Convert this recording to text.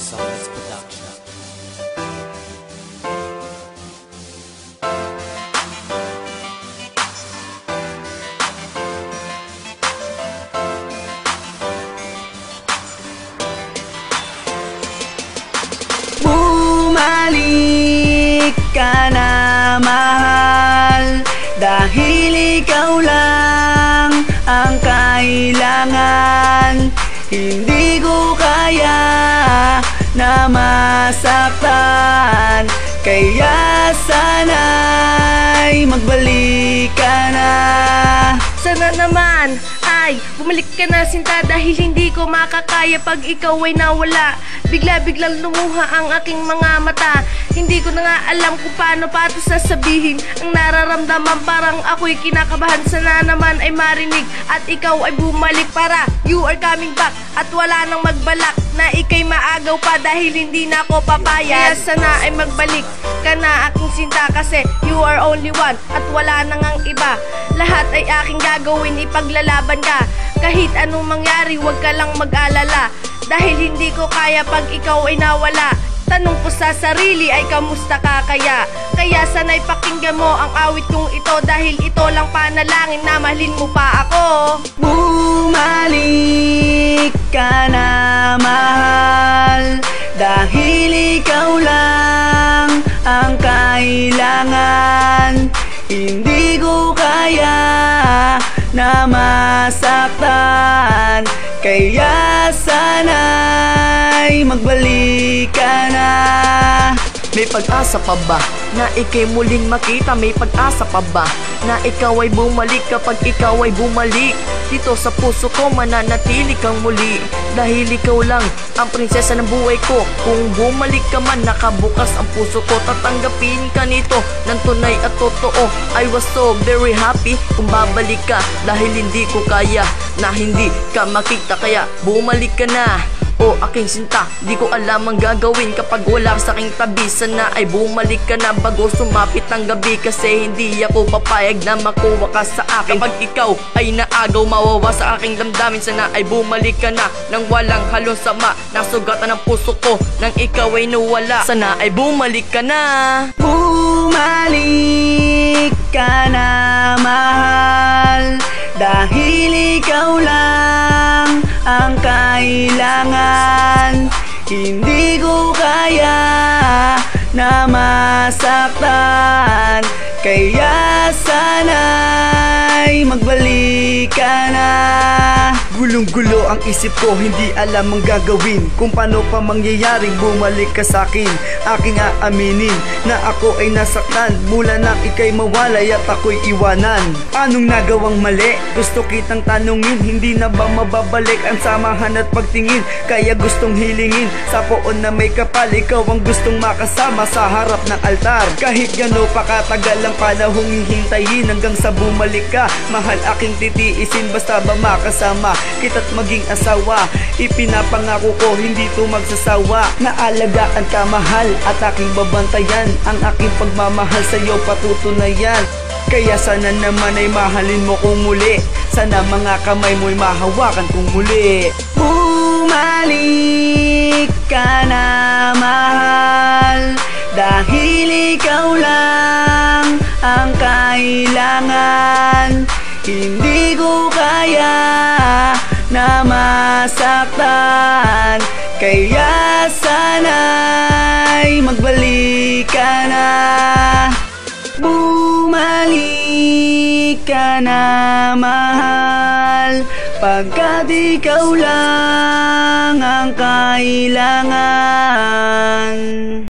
Songs Production. Bumalik ka na, mahal, dahil ikaw lang ang kailangan. Hindi ko kaya na masaktan, kaya sana'y magbalik ka na. Sana naman ay bumalik ka na, sinta, dahil hindi ko makakaya pag ikaw ay nawala. Bigla-biglang lumuha ang aking mga mata. Hindi ko na nga alam kung paano pa ito sasabihin. Ang nararamdaman parang ako'y kinakabahan. Sana naman ay marinig at ikaw ay bumalik para you are coming back. At wala nang magbalak na ika'y maagaw pa dahil hindi na ako papayag. Kaya sana ay magbalik ka na, aking sinta, kasi you are only one at wala nang ang iba. Lahat ay aking gagawin, ipaglalaban ka. Kahit anong mangyari, huwag ka lang mag-alala, dahil hindi ko kaya pag ikaw ay nawala. Tanong ko sa sarili ay kamusta ka kaya? Kaya sana'y pakinggan mo ang awit kong ito, dahil ito lang panalangin na mahalin mo pa ako. Bumalik ka na, mahal, dahil ikaw lang ang kailangan. Hindi ko kaya na masaktan, kaya sana'y magbalik ka na. May pag-asa pa ba na ika'y muling makita? May pag-asa pa ba na ikaw ay bumalik? Kapag ikaw ay bumalik, dito sa puso ko mananatili kang muli, dahil ikaw lang ang prinsesa ng buhay ko. Kung bumalik ka man, nakabukas ang puso ko, tatanggapin ka nito ng tunay at totoo. I was so very happy kung babalik ka, dahil hindi ko kaya na hindi ka makita, kaya bumalik ka na. O aking sinta, di ko alam ang gagawin kapag wala ka sa aking tabi. Sana ay bumalik ka na bago sumapit ang gabi, kasi hindi ako papayag na makuha ka sa akin. Kapag ikaw ay naagaw, mawawa sa aking damdamin. Sana ay bumalik ka na nang walang halong sama, nasugatan ang puso ko nang ikaw ay nawala. Sana ay bumalik ka na. Bumalik ka na, mahal, dahil ikaw lang ang kailangan. Hindi ko kaya na masaktan, kaya sana'y magbalik ka na. Gulong-gulo ang isip ko, hindi alam ang gagawin. Kung paano pa mangyayaring bumalik ka sa'kin. Aking aaminin na ako ay nasaktan mula nang ika'y mawalay at ako'y iwanan. Anong nagawang mali? Gusto kitang tanungin, hindi na ba mababalik ang samahan at pagtingin? Kaya gustong hilingin sa poon na may kapal, ikaw ang gustong makasama sa harap ng altar. Kahit gano pa katagal ang panahong hihintayin hanggang sa bumalik ka, mahal, aking titiisin basta ba makasama kita't maging asawa. Ipinapangako ko hindi to magsasawa, naalagaan ka, mahal, at aking babantayan. Ang aking pagmamahal sa'yo patutunayan. Kaya sana naman ay mahalin mo kong muli, sana mga kamay mo'y mahawakan kong muli. Bumalik ka na, mahal, dahil ikaw lang ang kailangan. Hindi ko kaya na masaktan, kaya sana'y magbalik ka na. Bumalik ka na, mahal, pagkat ikaw lang ang kailangan.